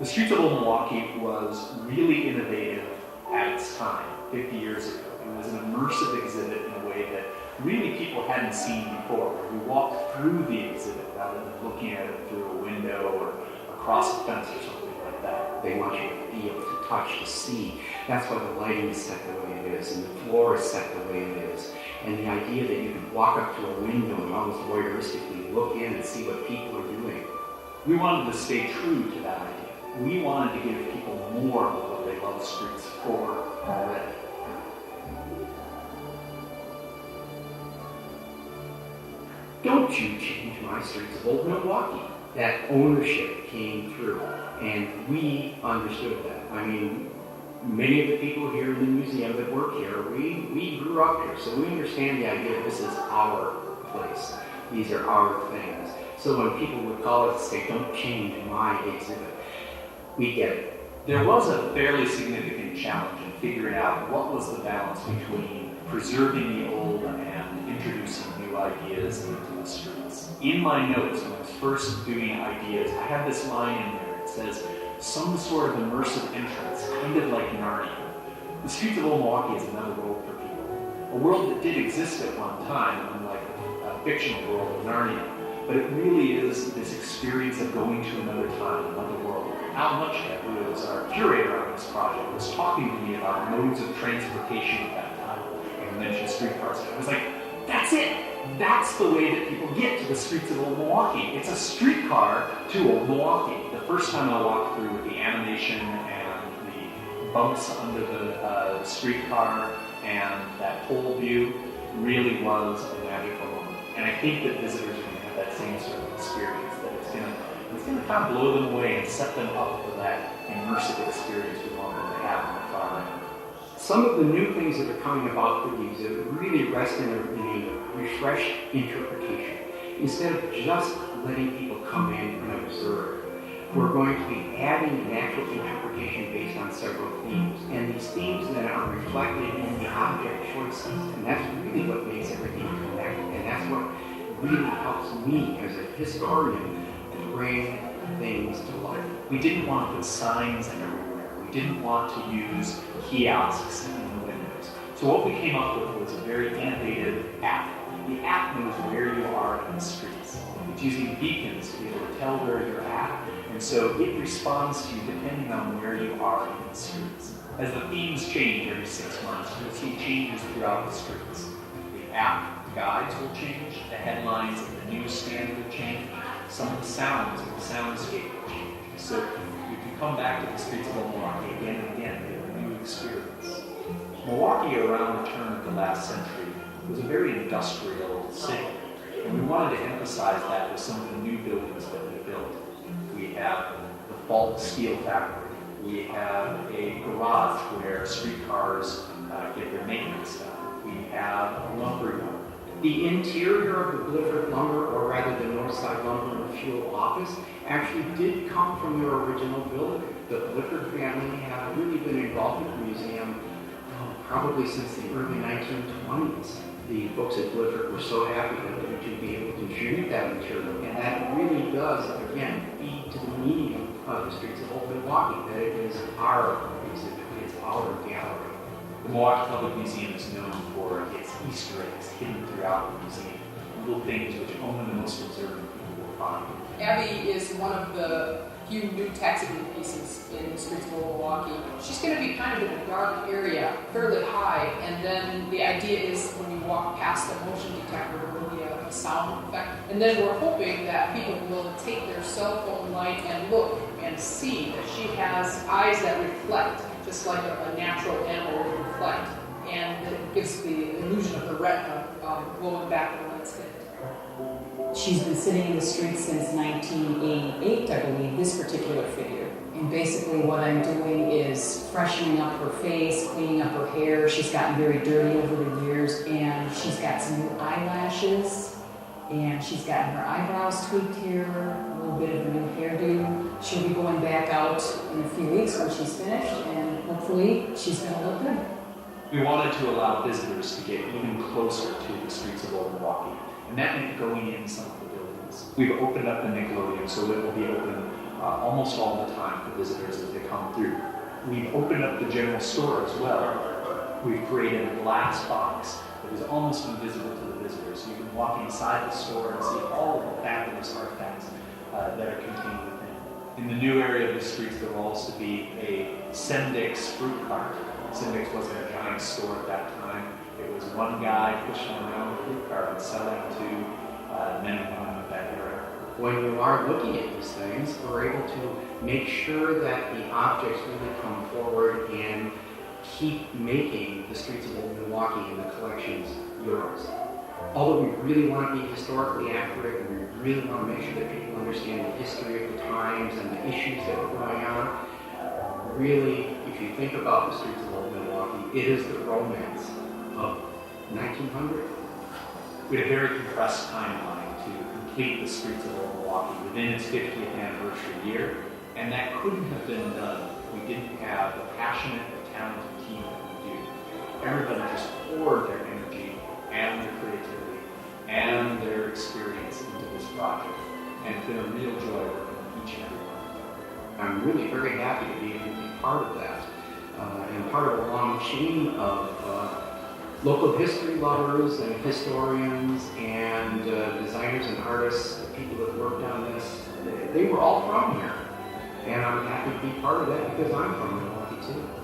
The streets of old Milwaukee was really innovative at its time, 50 years ago. It was an immersive exhibit in a way that really people hadn't seen before, where we walked through the exhibit rather than looking at it through a window or across a fence or something like that. They want you to feel, to touch, to see. That's why the lighting is set the way it is, and the floor is set the way it is. And the idea that you can walk up to a window and almost voyeuristically look in and see what people are doing. We wanted to stay true to that idea. We wanted to give people more of what they love the streets for already. Don't you change my streets of old Milwaukee. That ownership came through, and we understood that. I mean, many of the people here in the museum that work here, we grew up here, so we understand the idea that this is our place. These are our things. So when people would call us and say, don't change my exhibit, we get it. There was a fairly significant challenge in figuring out what was the balance between preserving the old and introducing new ideas into the streets. In my notes, when I was first doing ideas, I had this line in there. It says, some sort of immersive entrance, kind of like Narnia. The streets of old Milwaukee is another world for people. A world that did exist at one time, unlike a fictional world of Narnia. But it really is this experience of going to another time, another world. Al Muchhead, who was our curator on this project, was talking to me about modes of transportation at that time. And I mentioned streetcars. I was like, that's it. That's the way that people get to the streets of old Milwaukee. It's a streetcar to old Milwaukee. The first time I walked through with the animation and the bumps under the streetcar and that whole view really was a magical moment. And I think that visitors are going to have that same sort of experience, that it's going to kind of blow them away and set them up for that immersive experience we want them to have in the far end. Some of the new things that are coming about for these really rest in a refreshed interpretation. Instead of just letting people come in and observe, we're going to be adding an actual interpretation based on several themes. And these themes then are reflected in the object choices. And that's really what makes everything connect. And that's what really helps me as a historian bring things to life. We didn't want to put signs everywhere. We didn't want to use kiosks in the windows. So what we came up with was a very innovative app. The app knows where you are in the streets. It's using beacons to be able to tell where you're at, and so it responds to you depending on where you are in the streets. As the themes change every 6 months, you'll see changes throughout the streets. The app guides will change, the headlines and the newsstand will change, some of the sounds and the soundscape will change. So you can come back to the streets of Milwaukee again and again, get a new experience. Milwaukee around the turn of the last century was a very industrial city, and we wanted to emphasize that with some of the new buildings that we built. We have the Falk Steel Factory. We have a garage where streetcars get their maintenance done. We have a lumber yard. The interior of the Blifford lumber, or rather the Northside Lumber and Fuel office, actually did come from their original building. The Blifford family have really been involved in the museum probably since the early 1920s. The folks at Blifford were so happy that to be able to contribute that material, and that really does, again, feed to the meaning of the streets of old Milwaukee, that it is our exhibit, it's our gallery. The Milwaukee Public Museum is known for its Easter eggs hidden throughout the museum, little things which only the most observant people will find. Abby is one of the few new taxidermy pieces in the streets of old Milwaukee. She's going to be kind of in a dark area, fairly high, and then the idea is when you walk past the motion detector, there will be a sound effect. And then we're hoping that people will take their cell phone light and look and see that she has eyes that reflect, just like a natural animal would reflect, and it gives the illusion of the retina glowing back the landscape. She's been sitting in the streets since 1988, I believe, this particular figure. And basically what I'm doing is freshening up her face, cleaning up her hair. She's gotten very dirty over the years, and she's got some new eyelashes, and she's gotten her eyebrows tweaked here, a little bit of a new hairdo. She'll be going back out in a few weeks when she's finished, and hopefully she's going to look good. We wanted to allow visitors to get even closer to the streets of old Milwaukee, and that meant going in some of the buildings. We've opened up the Nickelodeon so it will be open almost all the time for visitors as they come through. We've opened up the general store as well. We've created a glass box that is almost invisible to the visitors. So you can walk inside the store and see all of the fabulous artifacts that are contained within. In the new area of the streets, there will also be a Sendix fruit cart. Sendix wasn't a giant store at that time. It was one guy pushing around a fruit cart and selling to men and women of that era. When you are looking at these things, we're able to make sure that the objects really come forward and keep making the streets of Old Milwaukee and the collections yours. Although we really want to be historically accurate and we really want to make sure that people understand the history of the times and the issues that were going on, really, if you think about the streets of Old Milwaukee, it is the romance of 1900. We had a very compressed timeline to complete the streets of Old Milwaukee within its 50th anniversary year, and that couldn't have been done if we didn't have the passionate, talented team that we do. Everybody just poured their energy and their creativity and their experience into this project, and it's been a real joy working with each and every one. I'm really very happy to be able to be part of that, and part of a long chain of local history lovers and historians and designers and artists, people that worked on this. They were all from here, and I'm happy to be part of that because I'm from Milwaukee too.